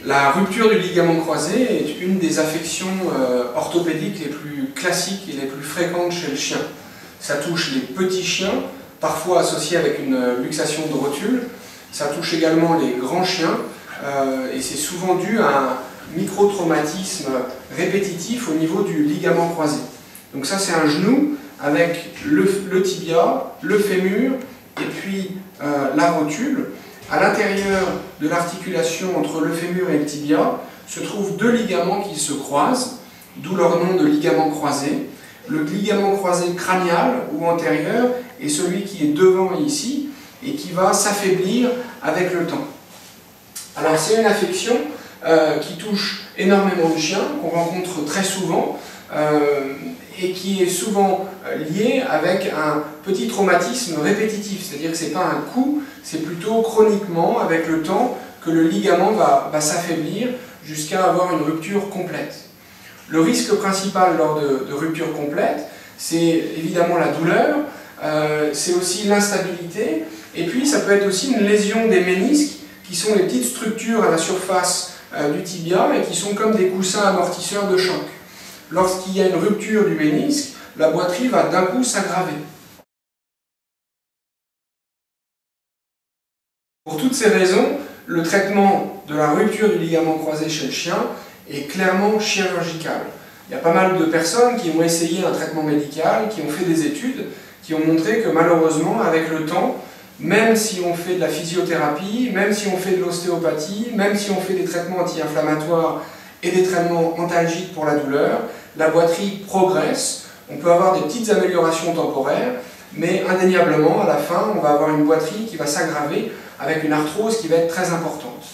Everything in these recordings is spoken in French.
La rupture du ligament croisé est une des affections orthopédiques les plus classiques et les plus fréquentes chez le chien. Ça touche les petits chiens, parfois associés avec une luxation de rotule. Ça touche également les grands chiens et c'est souvent dû à un micro-traumatisme répétitif au niveau du ligament croisé. Donc ça, c'est un genou avec le tibia, le fémur et puis la rotule. À l'intérieur de l'articulation entre le fémur et le tibia se trouvent deux ligaments qui se croisent, d'où leur nom de ligament croisé. Le ligament croisé crânial ou antérieur est celui qui est devant ici et qui va s'affaiblir avec le temps. Alors c'est une affection qui touche énormément de chiens, qu'on rencontre très souvent et qui est souvent liée avec un petit traumatisme répétitif, c'est-à-dire que ce n'est pas un coup, c'est plutôt chroniquement, avec le temps, que le ligament va s'affaiblir jusqu'à avoir une rupture complète. Le risque principal lors de rupture complète, c'est évidemment la douleur, c'est aussi l'instabilité, et puis ça peut être aussi une lésion des ménisques, qui sont les petites structures à la surface du tibia et qui sont comme des coussins amortisseurs de choc. Lorsqu'il y a une rupture du ménisque, la boiterie va d'un coup s'aggraver. Pour toutes ces raisons, le traitement de la rupture du ligament croisé chez le chien est clairement chirurgical. Il y a pas mal de personnes qui ont essayé un traitement médical, qui ont fait des études, qui ont montré que malheureusement, avec le temps, même si on fait de la physiothérapie, même si on fait de l'ostéopathie, même si on fait des traitements anti-inflammatoires et des traitements antalgiques pour la douleur, la boiterie progresse, on peut avoir des petites améliorations temporaires, mais indéniablement, à la fin, on va avoir une boiterie qui va s'aggraver avec une arthrose qui va être très importante.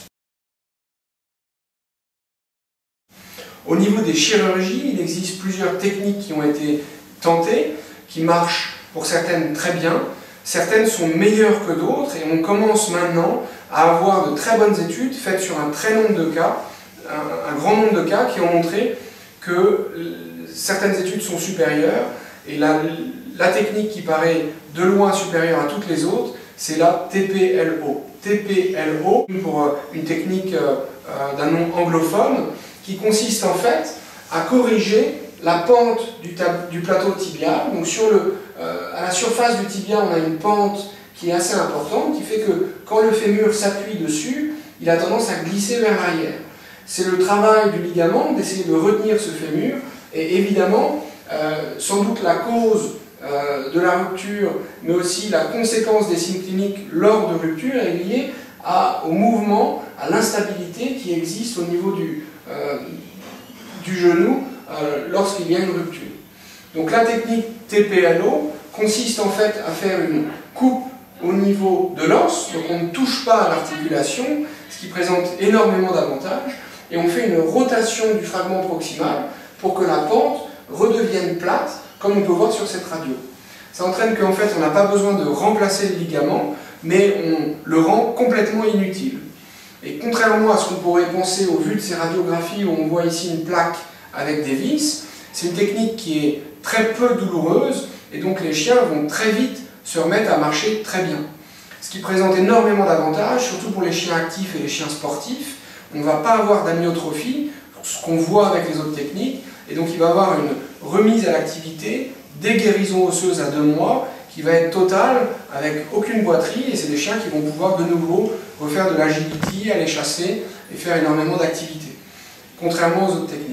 Au niveau des chirurgies, il existe plusieurs techniques qui ont été tentées, qui marchent pour certaines très bien, certaines sont meilleures que d'autres et on commence maintenant à avoir de très bonnes études faites sur un très nombre de cas, un grand nombre de cas qui ont montré que certaines études sont supérieures et la technique qui paraît de loin supérieure à toutes les autres, c'est la TPLO. TPLO, pour une technique d'un nom anglophone, qui consiste en fait à corriger la pente du plateau tibial. Donc à la surface du tibia, on a une pente qui est assez importante, qui fait que quand le fémur s'appuie dessus, il a tendance à glisser vers l'arrière. C'est le travail du ligament d'essayer de retenir ce fémur, et évidemment, sans doute la cause de la rupture, mais aussi la conséquence des signes cliniques lors de rupture est liée au mouvement, à l'instabilité qui existe au niveau du genou lorsqu'il y a une rupture. Donc la technique TPLO consiste en fait à faire une coupe au niveau de l'os, donc on ne touche pas à l'articulation, ce qui présente énormément d'avantages, et on fait une rotation du fragment proximal pour que la pente redevienne plate, comme on peut voir sur cette radio. Ça entraîne qu'en fait on n'a pas besoin de remplacer le ligament, mais on le rend complètement inutile. Et contrairement à ce qu'on pourrait penser au vu de ces radiographies où on voit ici une plaque avec des vis, c'est une technique qui est très peu douloureuse et donc les chiens vont très vite se remettre à marcher très bien. Ce qui présente énormément d'avantages, surtout pour les chiens actifs et les chiens sportifs. On ne va pas avoir d'amyotrophie, ce qu'on voit avec les autres techniques, et donc il va y avoir une remise à l'activité, des guérisons osseuses à 2 mois, qui va être totale, avec aucune boiterie, et c'est des chiens qui vont pouvoir de nouveau refaire de l'agility, aller chasser et faire énormément d'activités, contrairement aux autres techniques.